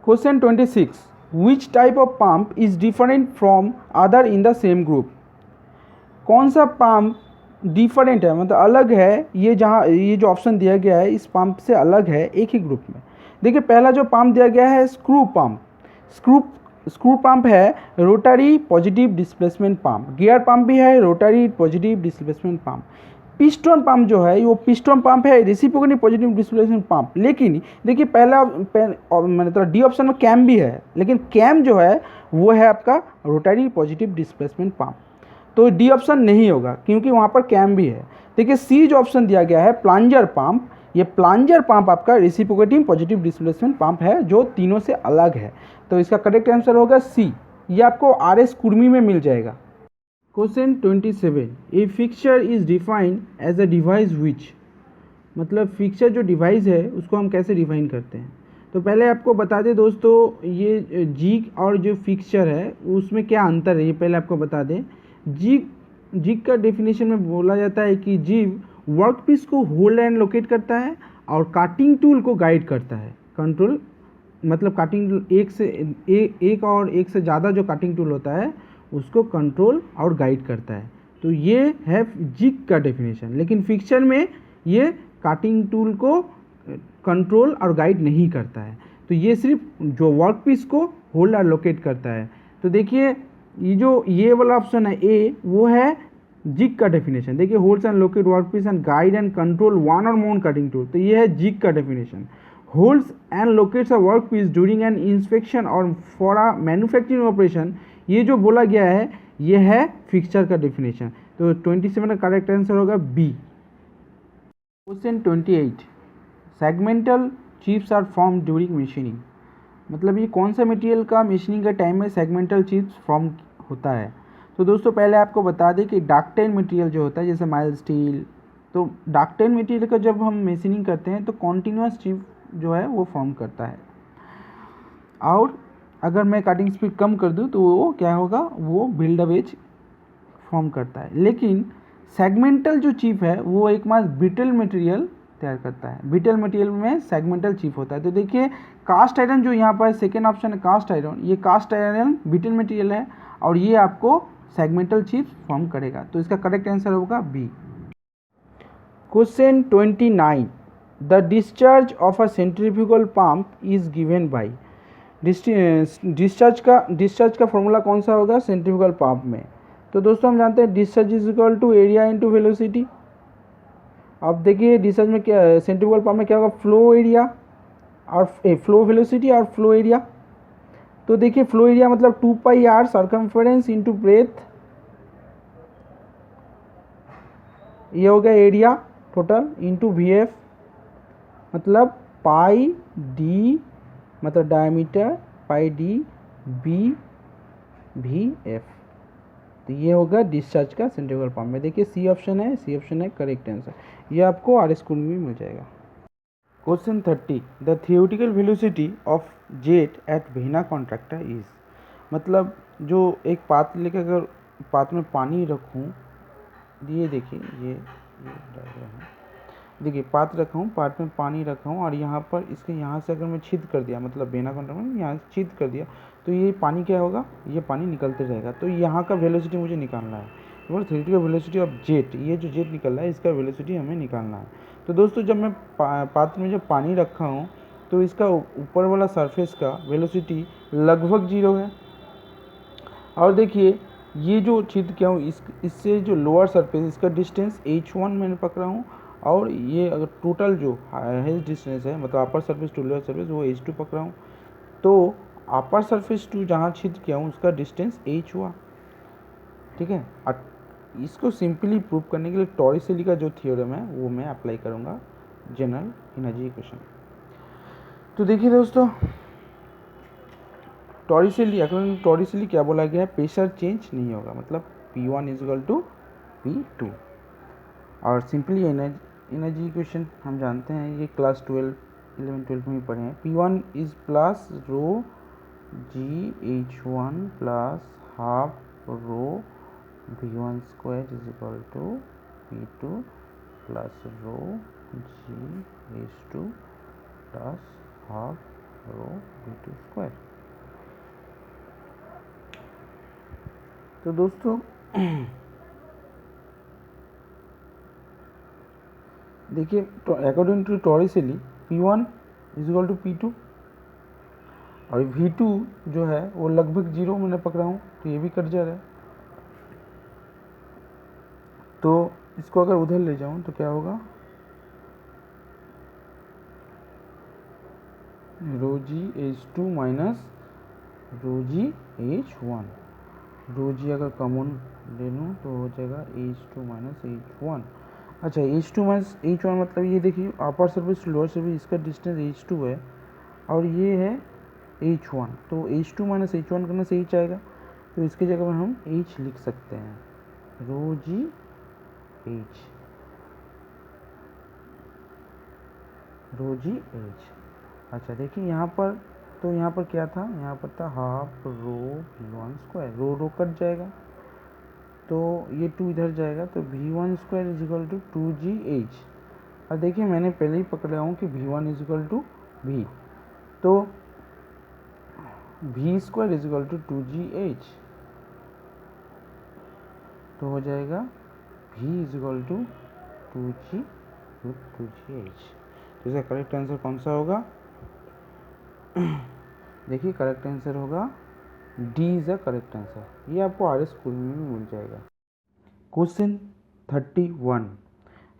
Question 26, which type of pump is different from other in the same group. कौन सा pump different है, मतलब अलग है, ये जहाँ ये जो ऑप्शन दिया गया है इस पंप से अलग है एक ही ग्रुप में। देखिए पहला जो पंप दिया गया है स्क्रू पंप। स्क्रू पंप है rotary positive displacement pump. Gear pump भी है rotary positive displacement pump. Piston pump जो है वो पिस्टन पंप है रेसिप्रोकली पॉजिटिव डिस्प्लेसमेंट पंप। लेकिन देखिए पहला मतलब डी ऑप्शन में कैम भी है, लेकिन कैम जो है वो है आपका रोटरी पॉजिटिव डिस्प्लेसमेंट पंप, तो डी ऑप्शन नहीं होगा क्योंकि वहाँ पर कैम भी है। देखिए सी जो ऑप्शन दिया गया है प्लांजर पंप, ये प्लांजर पंप आपका रेसिप्रोकेटिंग पॉजिटिव डिस्प्लेसमेंट पंप है जो तीनों से अलग है, तो इसका करेक्ट आंसर होगा सी। ये आपको आर एस कुर्मी में मिल जाएगा। Question 27, a fixture is defined as a device which, मतलब फिक्सचर जो डिवाइस है उसको हम कैसे डिफाइन करते हैं। तो पहले आपको बता दें दोस्तों, ये जिग और जो फिक्सचर है उसमें क्या अंतर है ये पहले आपको बता दें। जिग का डेफिनेशन में बोला जाता है कि जिग वर्क पीस को होल्ड एंड लोकेट करता है और काटिंग टूल को गाइड करता है। कंट्रोल मतलब काटिंग एक और एक से ज़्यादा जो काटिंग टूल होता है उसको कंट्रोल और गाइड करता है, तो ये है जिग का डेफिनेशन। लेकिन फिक्सचर में ये काटिंग टूल को कंट्रोल और गाइड नहीं करता है, तो ये सिर्फ जो वर्क पीस को होल्ड और लोकेट करता है। तो देखिए ये वाला ऑप्शन है ए, वो है जिग का डेफिनेशन। देखिए holds and locate work piece and guide and control one or more cutting tool, तो ये है जिग का definition. Holds and locates a work piece during an inspection or for a manufacturing operation, ये जो बोला गया है ये है फिक्सचर का डेफिनेशन। तो 27 का करेक्ट आंसर होगा B. Question 28, segmental chips are form during machining, मतलब ये कौन सा मटेरियल का मशीनिंग के टाइम में सेगमेंटल चिप्स फॉर्म होता है। तो दोस्तों पहले आपको बता दें कि डक्टाइल मटेरियल जो होता है जैसे माइल्ड स्टील, तो डक्टाइल मटेरियल का जब हम मशीनिंग करते हैं तो कॉन्टिन्यूस चिप जो है वो फॉर्म करता है, और अगर मैं कटिंग स्पीड कम कर दूं तो वो क्या होगा, वो बिल्ड एज फॉर्म करता है। लेकिन सेगमेंटल जो चिप है वो एकमात्र ब्रिटल मटेरियल तैयार करता है। ब्रिटल मटेरियल में सेगमेंटल चिप होता है। तो देखिए कास्ट आयरन जो यहाँ पर सेकेंड ऑप्शन है कास्ट आयरन, ये कास्ट आयरन ब्रिटल मटेरियल है और ये आपको सेगमेंटल चिप फॉर्म करेगा, तो इसका करेक्ट आंसर होगा B. Question 29, the discharge of a centrifugal pump is given by, discharge का फॉर्मूला कौन सा होगा सेंट्रीफ्यूगल पंप में। तो दोस्तों हम जानते हैं discharge is equal to area into velocity. अब देखिए डिस्चार्ज में क्या सेंट्रीफ्यूगल पंप में क्या होगा, फ्लो एरिया और फ्लो वेलोसिटी और फ्लो एरिया। तो देखिए फ्लो एरिया मतलब 2 pi R circumference into breadth, ये हो गया area total, into V F मतलब पाई डी मतलब diameter pi D B V F, तो ये होगा डिस्चार्ज का सेंट्रीफ्यूगल पंप में। देखिए सी ऑप्शन है करेक्ट आंसर, ये आपको आर स्कूल में मिल जाएगा। Question 30, the theoretical velocity of jet eight vena contractor is, मतलब जो एक पात्र लेकर अगर पात्र में पानी रखूँ, ये देखिए ये डायग्राम है, देखिए पात्र रखा हूँ, पात्र में पानी रखा हूँ और यहाँ पर इसके यहाँ से अगर मैं छेद कर दिया, मतलब वेना कॉन्ट्रैक्टर में यहाँ से छेद कर दिया, तो ये पानी क्या होगा, ये पानी निकलते रहेगा। तो यहाँ का वेलोसिटी मुझे निकालना है, तो थियोरेटिकल वेलोसिटी ऑफ जेट, ये जो जेट निकल रहा है इसका वेलोसिटी हमें निकालना है। तो दोस्तों जब मैं पात्र में जब पानी रखा हूँ तो इसका ऊपर वाला सरफेस का वेलोसिटी लगभग 0 है, और देखिए ये जो छेद किया हूँ इससे जो लोअर सरफेस इसका डिस्टेंस h1 मैंने पकड़ा हूँ, और ये अगर टोटल जो हाईएस्ट डिस्टेंस है मतलब upper surface to lower surface वो h2 पकड़ा हूँ, तो अपर सरफेस टू जहाँ छेद किया हूँ उसका डिस्टेंस h हुआ, ठीक है। और इसको सिंपली प्रूव करने के लिए टॉरिसेली का जो थ्योरम है वो मैं अप्लाई करूँगा जनरल एनर्जी इक्वेशन। तो देखिए दोस्तों टॉरिसेली क्या बोला गया है, प्रेशर चेंज नहीं होगा, मतलब P1 is equal to P2। और सिंपली एनर्जी इक्वेशन हम जानते हैं, ये क्लास 11-12 में ही पढ़े हैं। P1 is plus rho GH1 plus half rho V1 square is equal to P2 plus rho GH2 plus half rho v2 square. तो दोस्तों देखिए, तो according to Torricelli P1 is equal to P2 और V2 जो है वो लगभग 0 मैंने पकड़ा हूँ, तो ये भी कट जा रहा है। तो इसको अगर उधर ले जाऊँ तो क्या होगा, रो जी H2 माइनस रो जी H1। रो जी अगर कॉमन ले लूँ तो हो जाएगा H2 माइनस H1। अच्छा, H2 माइनस H1 मतलब ये देखिए अपर सरफेस लोअर सरफेस इसका डिस्टेंस H2 है और ये है H1, तो H2 माइनस H1 करने से H आएगा, तो इसकी जगह पर हम H लिख सकते हैं, रो जी H, रो जी H। अच्छा देखिए यहाँ पर, तो यहाँ पर क्या था, यहाँ पर था हाफ रो V1 स्क्वायर, रो रो कट जाएगा तो ये 2 इधर जाएगा, तो V1 square is equal to 2GH। और देखिए मैंने पहले ही पकड़ा हूँ कि V1 is equal to V, तो V square is equal to 2GH, तो हो जाएगा V is equal to 2G root 2GH। तो इसका करेक्ट आंसर कौन सा होगा, देखिए करेक्ट आंसर होगा D is the correct answer. ये आपको आर एस स्कूल में भी मिल जाएगा। Question 31,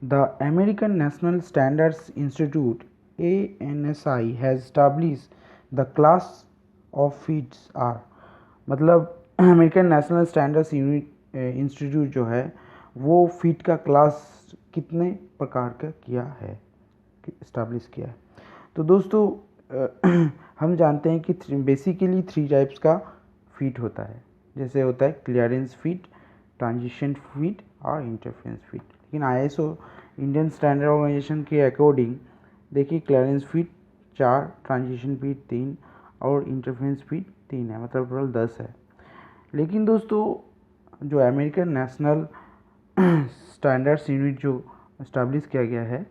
the American National Standards Institute ANSI has established the class of fits are, मतलब अमेरिकन नेशनल स्टैंडर्ड्स इंस्टीट्यूट जो है वो फीट का क्लास कितने प्रकार का किया है, इस्टाब्लिश किया है। तो दोस्तों हम जानते हैं कि बेसिकली 3 टाइप्स का फीट होता है, जैसे होता है क्लियरेंस फीट, ट्रांजिशन फीट और इंटरफेरेंस फीट। लेकिन ISO इंडियन स्टैंडर्ड ऑर्गेनाइजेशन के अकॉर्डिंग देखिए क्लियरेंस फीट 4, ट्रांजिशन फीट 3 और इंटरफेरेंस फीट 3 है, मतलब टोटल 10 है। लेकिन दोस्तों जो अमेरिकन नेशनल स्टैंडर्ड्स यूनिट जो इस्टेब्लिश किया गया है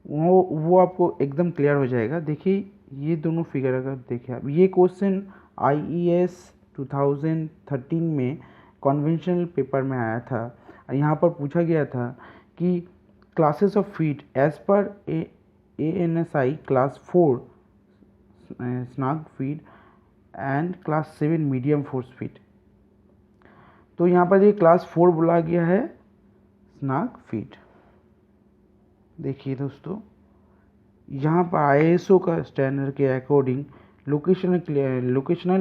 वो आपको एकदम क्लियर हो जाएगा। देखिए ये दोनों फिगर अगर देखें आप, ये क्वेश्चन IES 2013 में कन्वेंशनल पेपर में आया था। यहाँ पर पूछा गया था कि classes of fit as per ANSI class 4 snug fit and class 7 medium force fit. तो यहाँ पर ये क्लास 4 बोला गया है स्नग फीट। देखिए दोस्तों यहाँ पर ISO का स्टैंडर्ड के अकॉर्डिंग लोकेशनल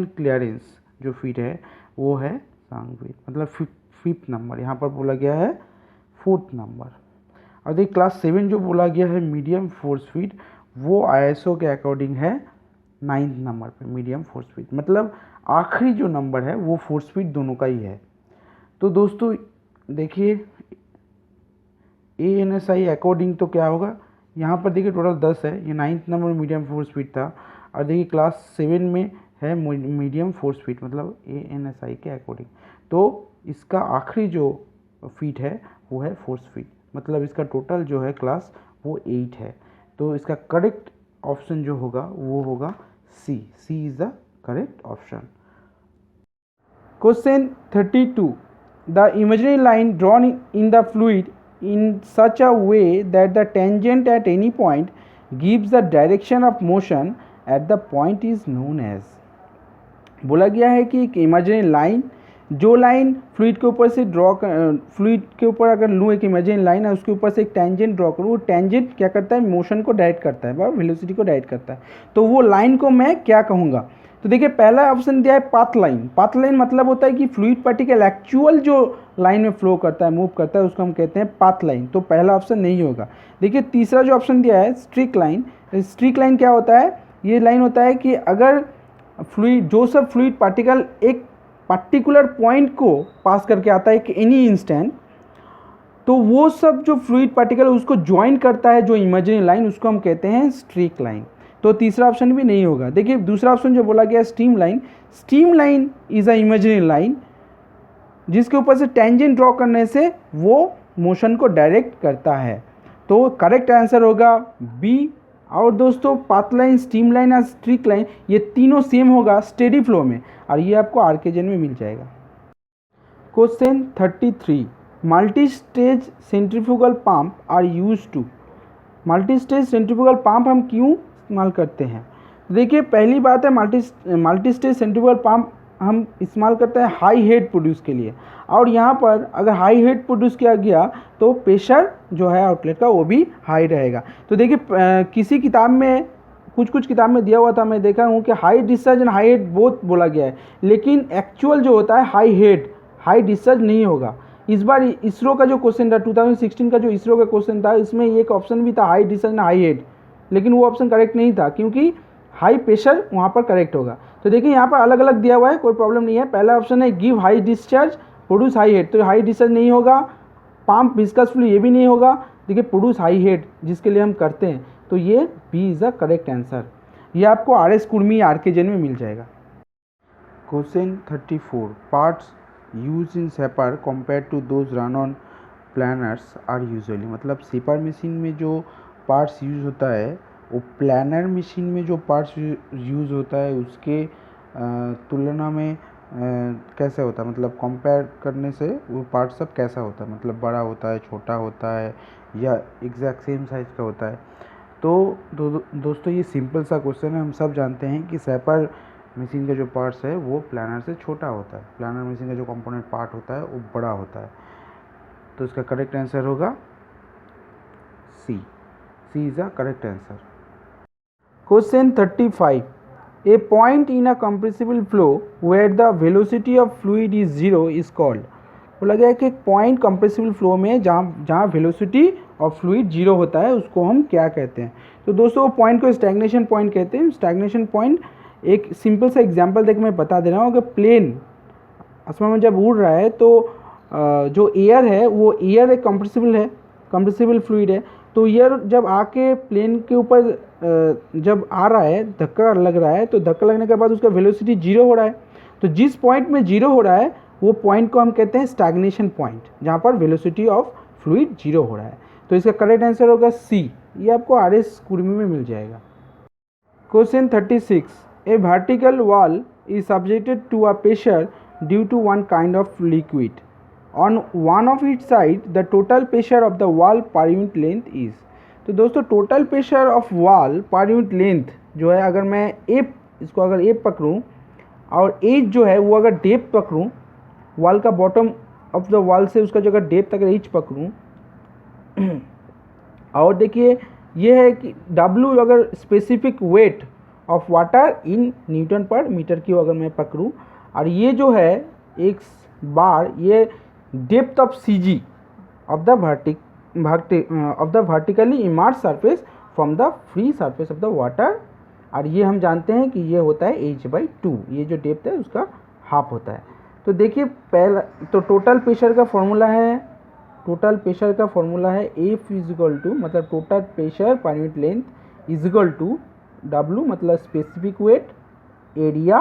क्लियरेंस जो फीट है वो है सांग फीट, मतलब 5th नंबर, यहाँ पर बोला गया है 4th नंबर। और देखिए क्लास 7 जो बोला गया है मीडियम फोर्स फीट, वो ISO के अकॉर्डिंग है 9th नंबर पे मीडियम फोर्स फीट, मतलब आखिरी जो नंबर है वो फोर्स फीट दोनों का ही है। तो दोस्तों देखिए ANSI अकॉर्डिंग तो क्या होगा, यहाँ पर देखिए टोटल 10 है, ये 9th number medium force feet था, और देखिए क्लास 7 में है मीडियम फोर्स फीट, मतलब ANSI के अकॉर्डिंग। तो इसका आखिरी जो फीट है वो है फोर्स फीट, मतलब इसका टोटल जो है क्लास वो 8 है। तो इसका करेक्ट ऑप्शन जो होगा वो होगा C is the correct option. Question 32, the imaginary line drawn in the fluid in such a way that the tangent at any point gives the direction of motion at the point is known as। बोला गया है कि एक imaginary line, जो line fluid के ऊपर से fluid के ऊपर अगर लूँ एक इमेजिनरी लाइन है, उसके ऊपर से एक टेंजेंट ड्रॉ करूँ, वो टेंजेंट क्या करता है, मोशन को डायरेक्ट करता है, वेलोसिटी को डायरेक्ट करता है। तो वो लाइन को मैं क्या कहूँगा, तो देखिए पहला ऑप्शन दिया है पाथ लाइन। पाथ लाइन मतलब होता है कि फ्लूइड पार्टिकल एक्चुअल जो लाइन में फ्लो करता है, मूव करता है, उसको हम कहते हैं पाथ लाइन। तो पहला ऑप्शन नहीं होगा। देखिए तीसरा जो ऑप्शन दिया है स्ट्रिक लाइन। स्ट्रिक लाइन क्या होता है, ये लाइन होता है कि अगर फ्लूइड जो सब फ्लूइड पार्टिकल एक पर्टिकुलर पॉइंट को पास करके आता है कि एनी इंस्टेंट, तो वो सब जो फ्लूइड पार्टिकल उसको ज्वाइन करता है जो इमेजिनरी लाइन, उसको हम कहते हैं स्ट्रिक लाइन। तो तीसरा ऑप्शन भी नहीं होगा। देखिए दूसरा ऑप्शन जो बोला गया stream line, stream line is a imaginary line जिसके ऊपर से टेंजेंट ड्रॉ करने से वो मोशन को डायरेक्ट करता है। तो करेक्ट आंसर होगा बी, और दोस्तों पाथ लाइन, स्ट्रीम लाइन और स्ट्रिक लाइन ये तीनों सेम होगा स्टेडी फ्लो में, और ये आपको आर्केजन में मिल जाएगा। Question 33, multi stage centrifugal pump are use to. Multi stage centrifugal pump हम क्यों इस्तेमाल करते हैं? देखिए पहली बात है, मल्टी स्टेज सेंट्रीफ्यूगल पंप हम इस्तेमाल करते हैं हाई हेड प्रोड्यूस के लिए, और यहाँ पर अगर हाई हेड प्रोड्यूस किया गया तो प्रेशर जो है आउटलेट का वो भी हाई रहेगा। तो देखिए किसी किताब में, कुछ किताब में दिया हुआ था, मैं देखा हूँ कि high discharge and high head both बोला गया है, लेकिन एक्चुअल जो होता है हाई हेड, हाई डिस्चार्ज नहीं होगा। इस बार इसरो का जो क्वेश्चन था 2016 का जो इसरो का क्वेश्चन था, इसमें एक ऑप्शन भी था high discharge and high head, लेकिन वो ऑप्शन करेक्ट नहीं था क्योंकि हाई प्रेशर वहाँ पर करेक्ट होगा। तो देखिए यहाँ पर अलग अलग दिया हुआ है, कोई प्रॉब्लम नहीं है। पहला ऑप्शन है give high discharge produce high head, तो हाई डिस्चार्ज नहीं होगा, पंप विस्कस फ्लू ये भी नहीं होगा। देखिए प्रोड्यूस हाई हेड जिसके लिए हम करते हैं, तो ये B is the correct answer. ये आपको RS कुर्मी आर्केजन में मिल जाएगा। Question 34, parts use in shaper compare to those run on planers are usually. मतलब सेपर मशीन में जो पार्ट्स यूज होता है वो प्लानर मशीन में जो पार्ट्स यूज़ होता है उसके तुलना में कैसे होता है, मतलब कंपेयर करने से वो पार्ट सब कैसा होता है, मतलब बड़ा होता है, छोटा होता है, या एग्जैक्ट सेम साइज़ का होता है। तो दोस्तों ये सिंपल सा क्वेश्चन है। हम सब जानते हैं कि सेपर मशीन का जो पार्ट्स है वो प्लानर से छोटा होता है, प्लानर मशीन का जो कंपोनेंट पार्ट होता है वो बड़ा होता है। तो इसका करेक्ट आंसर होगा C is the correct answer. Question 35, a point in a compressible flow where the velocity of fluid is 0 is called. बोला गया है कि एक पॉइंट कंप्रेसिबल फ्लो में जहाँ वेलोसिटी ऑफ फ्लूइड 0 होता है उसको हम क्या कहते हैं? तो दोस्तों वो पॉइंट को स्टैग्नेशन पॉइंट कहते हैं। स्टैग्नेशन पॉइंट एक सिंपल सा एग्जांपल देख मैं बता दे रहा हूँ। अगर प्लेन आसमान में जब उड़ रहा है तो जो एयर है वो एयर एक कंप्रेसिबल फ्लूइड है। तो एयर जब आके प्लेन के ऊपर जब आ रहा है, धक्का लग रहा है, तो धक्का लगने के बाद उसका वेलोसिटी 0 हो रहा है। तो जिस पॉइंट में 0 हो रहा है वो पॉइंट को हम कहते हैं स्टैग्नेशन पॉइंट, जहाँ पर वेलोसिटी ऑफ फ्लूइड 0 हो रहा है। तो इसका करेक्ट आंसर होगा सी। ये आपको RS कुर्मी में मिल जाएगा। Question 36, a vertical wall is subjected to a pressure due to one kind of liquid on one of its side the total pressure of the wall per unit length is। तो दोस्तों total pressure of wall पर unit length जो है, अगर मैं इसको अगर ए पकड़ूँ और एज जो है वो अगर डेप्थ पकड़ूँ, वॉल का बॉटम ऑफ द वॉल से उसका जो अगर डेप्थ अगर एज पकड़ूँ और देखिए ये है कि W अगर specific weight of water in newton पर मीटर की अगर मैं पकड़ूँ, और ये जो है एक बार ये depth of CG of the vertically emerge surface from the free surface of the water, और ये हम जानते हैं कि ये होता है h/2। ये जो डेप्थ है उसका हाफ होता है। तो देखिए पहला तो टोटल प्रेशर का फॉर्मूला है, F इजिकल टू मतलब total pressure per unit length equal to W मतलब specific weight area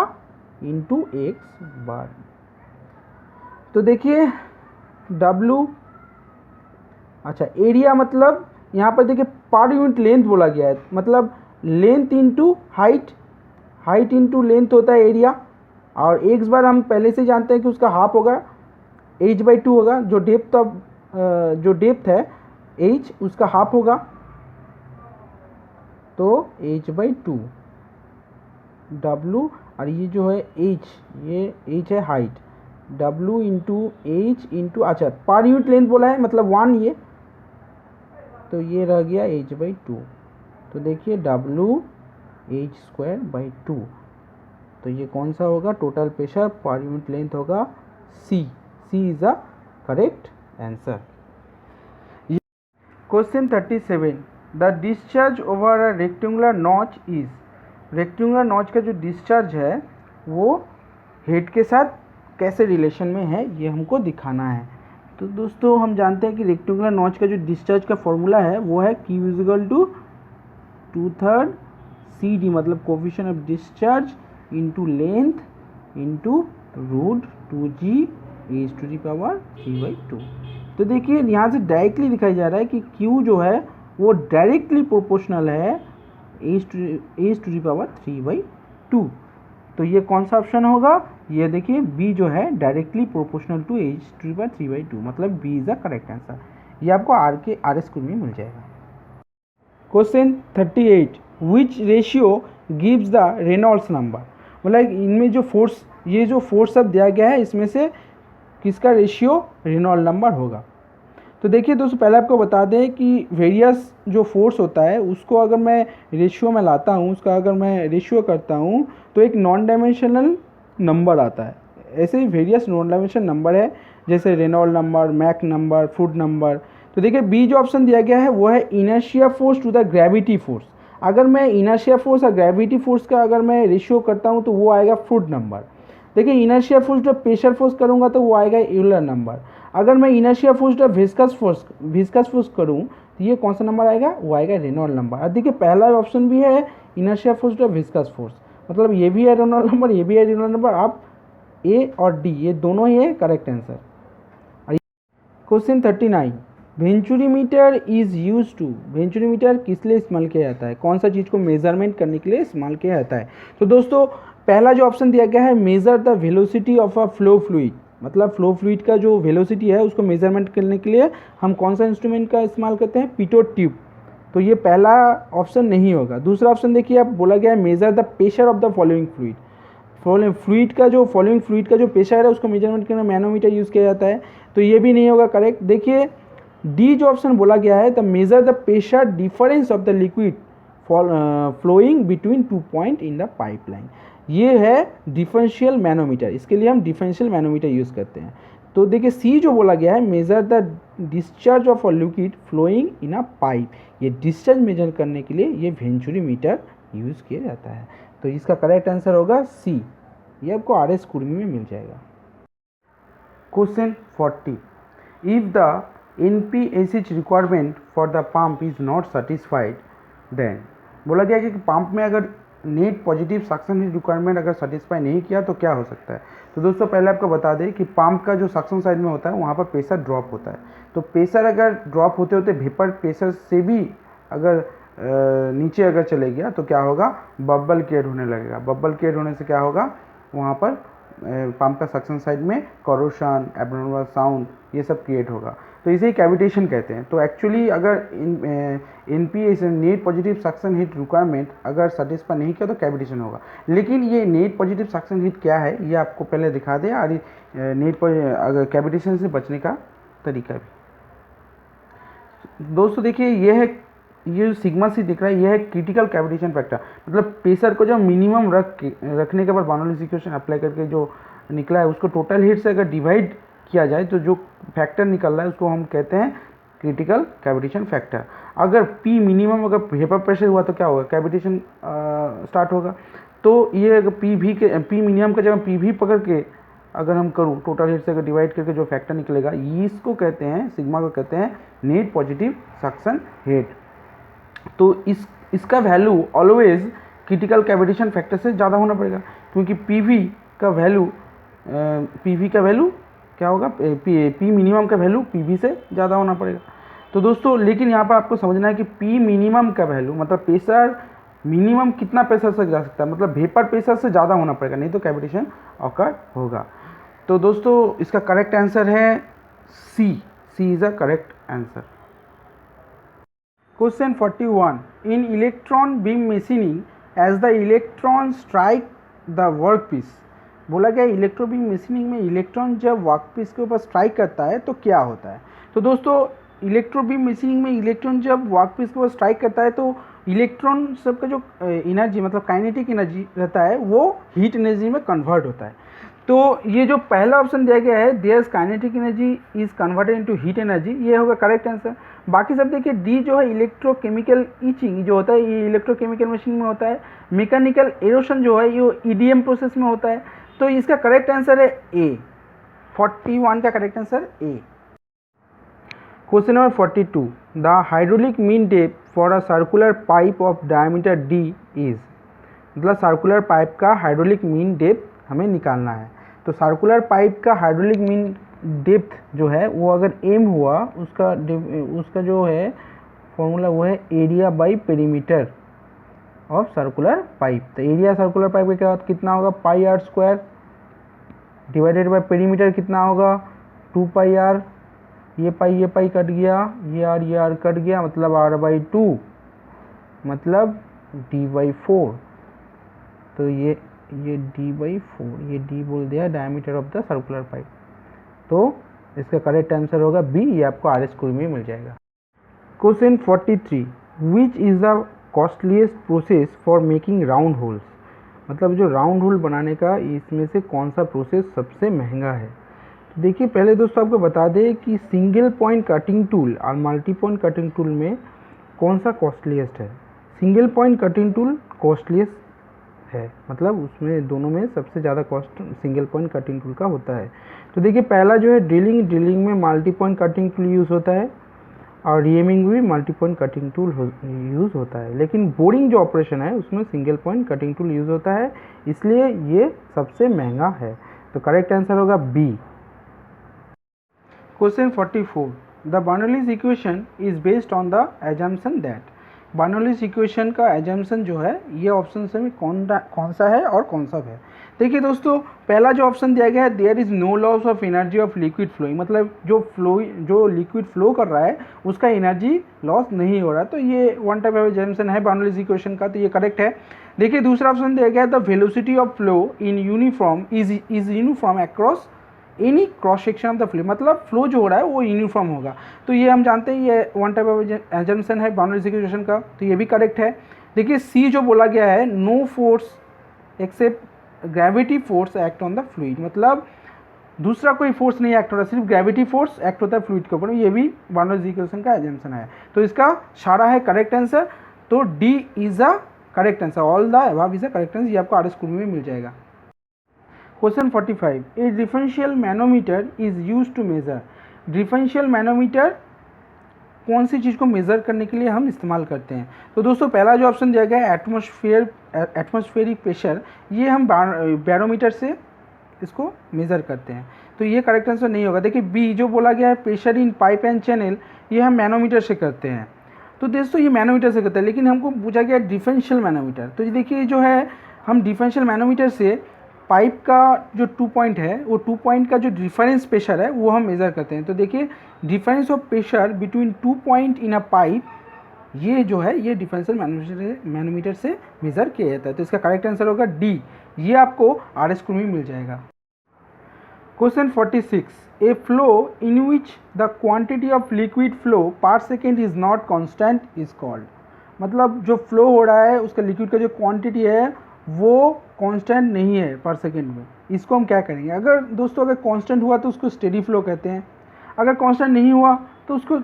into x bar. तो देखिए W, अच्छा एरिया मतलब यहाँ पर देखिए पर यूनिट लेंथ बोला गया है, मतलब length into height into length होता है एरिया, और x बार हम पहले से जानते हैं कि उसका हाफ होगा, h/2 होगा। जो डेप्थ है h उसका हाफ होगा, तो h/2 W, और ये जो है ये h है height, W into H into, अच्छा पर यूनिट लेंथ बोला है मतलब 1 ये, तो ये रह गया h/2। तो देखिए W h²/2, तो ये कौन सा होगा? Total pressure per unit length होगा C is the correct answer. Question 37, the discharge over a rectangular notch is. Rectangular notch का जो डिस्चार्ज है वो हेड के साथ कैसे रिलेशन में है ये हमको दिखाना है। तो दोस्तों हम जानते हैं कि रेक्टेंगुलर नॉच का जो डिस्चार्ज का फॉर्मूला है वो है Q इजिकल टू 2/3 CD मतलब coefficient of discharge into length into √2G e⁻3/2। तो देखिए यहाँ से डायरेक्टली दिखाई जा रहा है कि Q जो है वो डायरेक्टली प्रोपोर्शनल है h⁻³ तो ये कौन सा ऑप्शन होगा? ये देखिए बी जो है डायरेक्टली प्रोपोर्शनल टू h⁻³ मतलब B is the correct answer. ये आपको RS स्कूल में मिल जाएगा। Question 38 which ratio gives the Reynolds number, मतलब इनमें जो फोर्स, ये जो फोर्स सब दिया गया है इसमें से किसका रेशियो रेनॉल्ड नंबर होगा? तो देखिए दोस्तों, पहले आपको बता दें कि वेरियस जो फोर्स होता है उसको अगर मैं रेशियो में लाता हूँ, उसका अगर मैं रेशियो करता हूँ तो एक नॉन डायमेंशनल नंबर आता है। ऐसे ही वेरियस नॉन डायमेंशनल नंबर है, जैसे Reynold number, Mach number, Froude number. तो देखिए बी जो ऑप्शन दिया गया है वो है inertia force to the gravity force. अगर मैं इनर्शिया फोर्स और ग्रेविटी फोर्स का अगर मैं रेशियो करता हूँ तो वो आएगा फुट नंबर। देखिए इनर्शिया फोर्स जब प्रेशर फोर्स करूँगा तो वो आएगा यूलर नंबर। अगर मैं इनर्शिया फोर्स जब विस्कस फोर्स करूँ तो ये कौन सा नंबर आएगा? वो आएगा रेनॉल्ड नंबर। अब देखिए पहला ऑप्शन भी है इनर्शिया फोर्स जब विस्कस फोर्स, मतलब ये भी है रेनॉल्ड नंबर, ये भी है रेनॉल्ड नंबर। आप ए और डी ये दोनों ही है correct answer. Question 39 venturimeter is use to, venturimeter किस लिए इस्तेमाल किया जाता है? कौन सा चीज़ को मेजरमेंट करने के लिए इस्तेमाल किया जाता है? तो दोस्तों पहला जो ऑप्शन दिया गया है measure the velocity of a flow fluid, मतलब फ्लो फ्लूइड का जो वेलोसिटी है उसको मेजरमेंट करने के लिए हम कौन सा इंस्ट्रूमेंट का इस्तेमाल करते हैं? Pitot tube. तो ये पहला ऑप्शन नहीं होगा। दूसरा ऑप्शन देखिए, आप बोला गया है measure the pressure of the following fluid, following fluid का जो प्रेशर है उसको मेजरमेंट करने में मैनोमीटर यूज़ किया जाता है। तो ये भी नहीं होगा करेक्ट। देखिए डी जो ऑप्शन बोला गया है the measure the pressure difference of the liquid flowing between 2 point in the pipeline, ये है डिफरेंशियल मैनोमीटर। इसके लिए हम डिफरेंशियल मैनोमीटर यूज़ करते हैं। तो देखिए सी जो बोला गया है measure the discharge of a liquid flowing in a pipe, ये डिस्चार्ज मेजर करने के लिए ये वेंचुरीमीटर यूज़ किया जाता है। तो इसका करेक्ट आंसर होगा सी, ये आपको RS कुर्मी में मिल जाएगा। Question 40 if the NPSH requirement for the pump is not satisfied then, बोला गया कि पंप में अगर net positive suction head requirement अगर सेटिस्फाई नहीं किया तो क्या हो सकता है? तो दोस्तों पहले आपको बता दें कि पंप का जो सक्शन साइड में होता है वहाँ पर प्रेशर ड्रॉप होता है। तो प्रेशर अगर ड्रॉप होते होते वेपर प्रेशर से भी अगर नीचे अगर चले गया तो क्या होगा? बबल क्रिएट होने लगेगा। बबल क्रिएट होने से क्या होगा? वहाँ पर पंप का सक्शन साइड में कोरोशन, एब्नॉर्मल साउंड ये सब क्रिएट होगा। तो इसे कैविटेशन कहते हैं। तो एक्चुअली अगर NPS net positive suction head requirement अगर सेटिस्फाई नहीं किया तो कैविटेशन होगा। लेकिन ये नेट पॉजिटिव सक्शन हीट क्या है ये आपको पहले दिखा दें, और अगर कैविटेशन से बचने का तरीका भी। दोस्तों देखिए ये सिग्मा सी दिख रहा है, यह है क्रिटिकल कैविटेशन फैक्टर, मतलब प्रेशर को जब मिनिमम रखने के बाद बर्नौलीज इक्वेशन अप्लाई करके जो निकला है उसको टोटल हीट से अगर डिवाइड किया जाए तो जो फैक्टर निकल रहा है उसको हम कहते हैं क्रिटिकल कैविटेशन फैक्टर। अगर P मिनिमम अगर वेपर प्रेशर हुआ तो क्या होगा? कैविटेशन स्टार्ट होगा। तो ये अगर P मिनिमम का जब PV पकड़ के अगर हम करूँ टोटल हीट से अगर डिवाइड करके जो फैक्टर निकलेगा इसको कहते हैं, सिग्मा को कहते हैं नेट पॉजिटिव सक्शन हीट। तो इसका value always critical cavitation factor से ज़्यादा होना पड़ेगा, क्योंकि PV का वैल्यू क्या होगा? P मिनिमम का वैल्यू PV से ज़्यादा होना पड़ेगा। तो दोस्तों लेकिन यहाँ पर आपको समझना है कि P मिनिमम का वैल्यू मतलब प्रेशर मिनिमम कितना प्रेशर से जा सकता है, मतलब वेपर प्रेशर से ज़्यादा होना पड़ेगा, नहीं तो कैविटेशन ऑकर होगा। तो दोस्तों इसका करेक्ट आंसर है C is a correct answer. Question 41 in electron beam machining as the electron strike the workpiece, बोला गया इलेक्ट्रो बीम मशीनिंग में इलेक्ट्रॉन जब वर्कपीस के ऊपर स्ट्राइक करता है तो क्या होता है? तो दोस्तों इलेक्ट्रो बीम मशीनिंग में इलेक्ट्रॉन जब वर्कपीस के ऊपर स्ट्राइक करता है तो इलेक्ट्रॉन सबका जो एनर्जी मतलब काइनेटिक एनर्जी रहता है वो हीट एनर्जी में कन्वर्ट होता है। तो ये जो पहला ऑप्शन दिया गया है there kinetic energy is converted into heat energy, ये होगा करेक्ट आंसर। बाकी सब देखिए डी जो है इलेक्ट्रोकेमिकल ईचिंग जो होता है ये इलेक्ट्रोकेमिकल मशीन में होता है। मैकेनिकल एरोशन जो है ये EDM प्रोसेस में होता है। तो इसका करेक्ट आंसर है ए, 41 का correct answer A. Question number 42 the hydraulic mean depth for a circular pipe of diameter D is, मतलब सर्कुलर पाइप का हाइड्रोलिक मीन डेप्थ हमें निकालना है। तो सर्कुलर पाइप का हाइड्रोलिक मीन डेप्थ जो है वो अगर m हुआ उसका जो है फॉर्मूला वो है area by perimeter. Of circular pipe. तो एरिया सर्कुलर पाइप का क्या कितना होगा, pi r square divided by perimeter कितना होगा 2 पाई आर। ये पाई कट गया, ये आर कट गया, मतलब r/2 मतलब d/4। तो ये d/4, ये d बोल दिया diameter of the circular pipe. तो इसका करेक्ट आंसर होगा बी, ये आपको आर स्क्वायर में मिल जाएगा। Question 43, which is the costliest process for making round holes. मतलब जो राउंड होल बनाने का इसमें से कौन सा प्रोसेस सबसे महंगा है। तो देखिए पहले दोस्तों आपको बता दें कि सिंगल पॉइंट कटिंग टूल और मल्टी पॉइंट कटिंग टूल में कौन सा कॉस्टलीस्ट है। Single point cutting tool costliest है, मतलब उसमें दोनों में सबसे ज़्यादा cost single point cutting tool का होता है। तो देखिए पहला जो है ड्रिलिंग में multi point cutting tool use होता है और रीएमिंग भी multi point cutting tool use होता है। लेकिन बोरिंग जो ऑपरेशन है उसमें single point cutting tool use होता है, इसलिए ये सबसे महंगा है। तो करेक्ट आंसर होगा B. Question 44, the Bernoulli's equation is based on the assumption that. Bernoulli's equation का एजम्पशन जो है ये ऑप्शन से में कौन सा है और कौन सा है। देखिए दोस्तों पहला जो ऑप्शन दिया गया है there is no loss of energy of liquid flowing, मतलब जो लिक्विड फ्लो कर रहा है उसका एनर्जी लॉस नहीं हो रहा है। तो ये वन टाइप ऑफ एजम्पशन है बर्नौलीज इक्वेशन का, तो ये करेक्ट है। देखिए दूसरा ऑप्शन दिया गया है the velocity of flow in uniform is uniform across any cross section of the flow, मतलब फ्लो जो हो रहा है वो यूनिफॉर्म होगा। तो ये हम जानते हैं ये वन टाइप ऑफ एजम्पशन है बर्नौलीज इक्वेशन का, तो ये भी करेक्ट है। देखिए सी जो बोला गया है no force except gravity force act on the fluid, मतलब दूसरा कोई फोर्स नहीं एक्ट हो रहा, सिर्फ ग्रेविटी फोर्स एक्ट होता है फ्लूइड के ऊपर, ये भी बर्नौलीज इक्वेशन का एजम्पशन है। तो इसका सारा है करेक्ट आंसर, तो D is a correct answer, all the above is a correct answer, ये आपको आर स्कूल में मिल जाएगा। Question 45, a differential manometer is use to measure. Differential manometer कौन सी चीज़ को मेज़र करने के लिए हम इस्तेमाल करते हैं। तो दोस्तों पहला जो ऑप्शन दिया गया है एटमॉस्फेरिक प्रेशर, ये हम बैरोमीटर से इसको मेज़र करते हैं, तो ये करेक्ट आंसर नहीं होगा। देखिए बी जो बोला गया है pressure in pipe and channel, ये हम मैनोमीटर से करते हैं। तो दोस्तों ये मैनोमीटर से करते हैं, लेकिन हमको पूछा गया डिफरेंशियल मैनोमीटर। तो ये देखिए जो है हम डिफरेंशियल मैनोमीटर से पाइप का जो 2 पॉइंट है वो 2 पॉइंट का जो डिफरेंस प्रेशर है वो हम मेज़र करते हैं। तो देखिए difference of pressure between 2 point in a pipe, ये जो है ये डिफरेंशियल मैनोमीटर से मेज़र किया जाता है। तो इसका करेक्ट आंसर होगा डी, ये आपको आर स्कूल में मिल जाएगा। Question 46, a flow in which the quantity of liquid flow per second is not constant is called. मतलब जो फ्लो हो रहा है उसका लिक्विड का जो क्वांटिटी है वो कांस्टेंट नहीं है पर सेकेंड में, इसको हम क्या करेंगे। अगर दोस्तों अगर कांस्टेंट हुआ तो उसको स्टेडी फ्लो कहते हैं, अगर कांस्टेंट नहीं हुआ तो उसको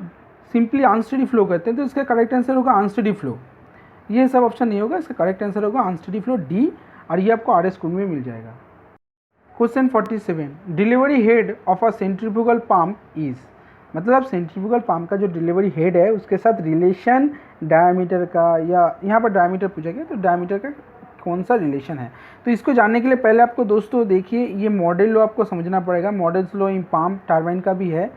सिंपली अनस्टेडी फ्लो कहते हैं। तो इसका करेक्ट आंसर होगा अनस्टेडी फ्लो, ये सब ऑप्शन नहीं होगा, इसका करेक्ट आंसर होगा अनस्टेडी फ्लो डी, और ये आपको आर स्कूल में मिल जाएगा। Question 47, delivery head of a centrifugal pump is. मतलब सेंट्रीफ्यूगल पंप का जो डिलीवरी हेड है उसके साथ रिलेशन डायमीटर का, या यहाँ पर डायमीटर पूछा गया तो डायमीटर का कौन सा रिलेशन है। तो इसको जानने के लिए पहले आपको दोस्तों देखिए ये मॉडल लॉ आपको समझना पड़ेगा। Models law in pump turbine का भी है,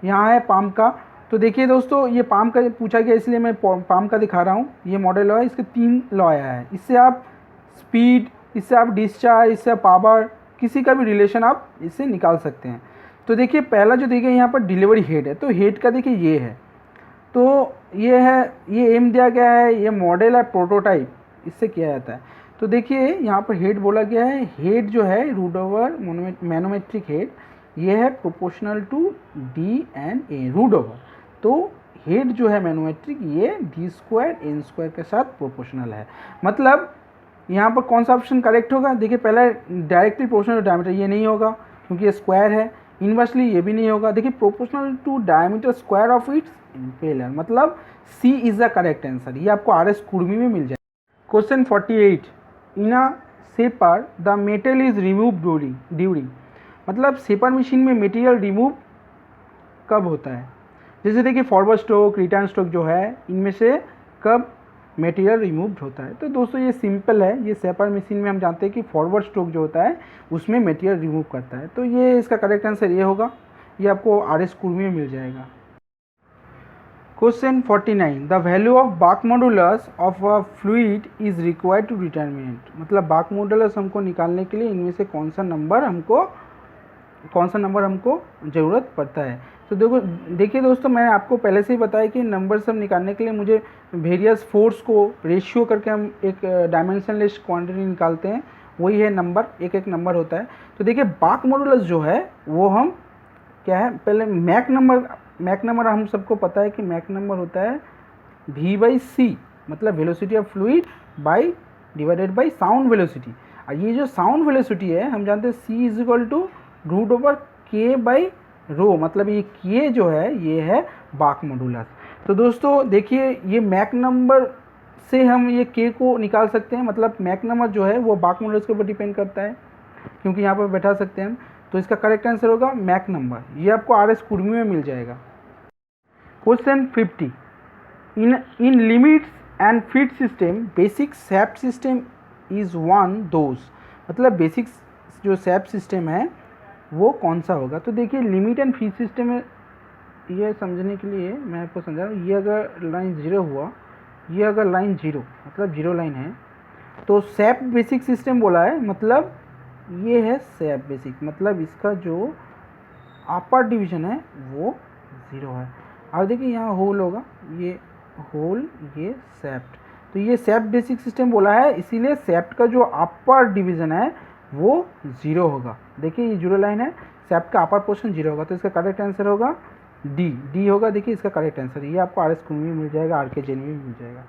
यहाँ है पंप का। तो देखिए दोस्तों ये पंप का पूछा गया इसलिए मैं पंप का दिखा रहा हूँ। ये मॉडल लॉ है, इसके 3 लॉ आया है, इससे आप स्पीड, इससे आप डिस्चार्ज, इससे पावर, किसी का भी रिलेशन आप इससे निकाल सकते हैं। तो देखिए पहला जो देखिए यहाँ पर डिलीवरी हेड है, तो हेड का देखिए ये है, तो ये है, ये एम दिया गया है, ये मॉडल है प्रोटोटाइप, इससे किया जाता है। तो देखिए यहाँ पर हेड बोला गया है, हेड जो है रूट ओवर मैनोमेट्रिक हेड, ये है proportional to D and a root over. तो हेड जो है मैनोमेट्रिक ये डी स्क्वायर एन स्क्वायर के साथ प्रोपोर्शनल है। मतलब यहाँ पर कौन सा ऑप्शन करेक्ट होगा। देखिए पहला डायरेक्टली प्रोपोर्शनल टू डायमीटर, ये नहीं होगा क्योंकि ये स्क्वायर है। इनवर्सली ये भी नहीं होगा। देखिए proportional to diameter square of its impeller, मतलब C is the correct answer, ये आपको आर एस कुर्मी में मिल जाए। Question 48, in a shaper the metal is remove during. मतलब सेपर मशीन में मटेरियल रिमूव कब होता है। जैसे देखिए फॉरवर्ड स्ट्रोक, रिटर्न स्ट्रोक जो है, इनमें से कब मटेरियल रिमूव होता है। तो दोस्तों ये सिंपल है, ये सेपर मशीन में हम जानते हैं कि फॉरवर्ड स्ट्रोक जो होता है उसमें मटेरियल रिमूव करता है। तो ये इसका करेक्ट आंसर ये होगा, ये आपको आर एस कुर्मी में मिल जाएगा। Question 49 the value of bulk modulus of a fluid is required to determinate, मतलब बाक मॉडुलस हमको निकालने के लिए इनमें से कौन सा नंबर हमको ज़रूरत पड़ता है। तो देखिए दोस्तों, मैंने आपको पहले से ही बताया कि नंबर सब निकालने के लिए मुझे वेरियस फोर्स को रेशियो करके हम एक डायमेंशनलेस क्वांटिटी निकालते हैं, वही है नंबर, एक एक नंबर होता है। तो देखिए बाक मॉडुलस जो है वो हम क्या है, पहले मैक नंबर हम सबको पता है कि मैक नंबर होता है v/c, मतलब velocity of fluid by divided by sound velocity. और ये जो साउंड वेलोसिटी है हम जानते हैं c is equal to √k/ρ, मतलब ये k जो है ये है बाक मॉडुलस। तो दोस्तों देखिए ये मैक नंबर से हम ये k को निकाल सकते हैं, मतलब मैक नंबर जो है वो बाक मॉडुलस के ऊपर डिपेंड करता है, क्योंकि यहाँ पर बैठा सकते हैं हम। तो इसका करेक्ट आंसर होगा मैक नंबर, ये आपको RS कुर्मी में मिल जाएगा। Question 50 in limits and feed system basic SAP system is one those, मतलब बेसिक जो सैप सिस्टम है वो कौन सा होगा। तो देखिए लिमिट एंड फीड सिस्टम में ये समझने के लिए मैं आपको समझा रहा हूँ, ये अगर लाइन 0 हुआ, ये अगर लाइन 0 मतलब 0 लाइन है, तो सैप बेसिक सिस्टम बोला है, मतलब ये है सैप बेसिक, मतलब इसका जो अपर डिवीजन है वो 0 है। और देखिए यहाँ होल होगा, ये होल, ये सैप्ट, तो ये सैप बेसिक सिस्टम बोला है, इसीलिए सैप्ट का जो अपर डिवीजन है वो 0 होगा। देखिए ये 0 लाइन है, सैप्ट का अपर पोर्शन 0 होगा, तो इसका करेक्ट आंसर होगा डी होगा। देखिए इसका करेक्ट आंसर, ये आपको RS कुर्मी में मिल जाएगा, RK जैन में मिल जाएगा।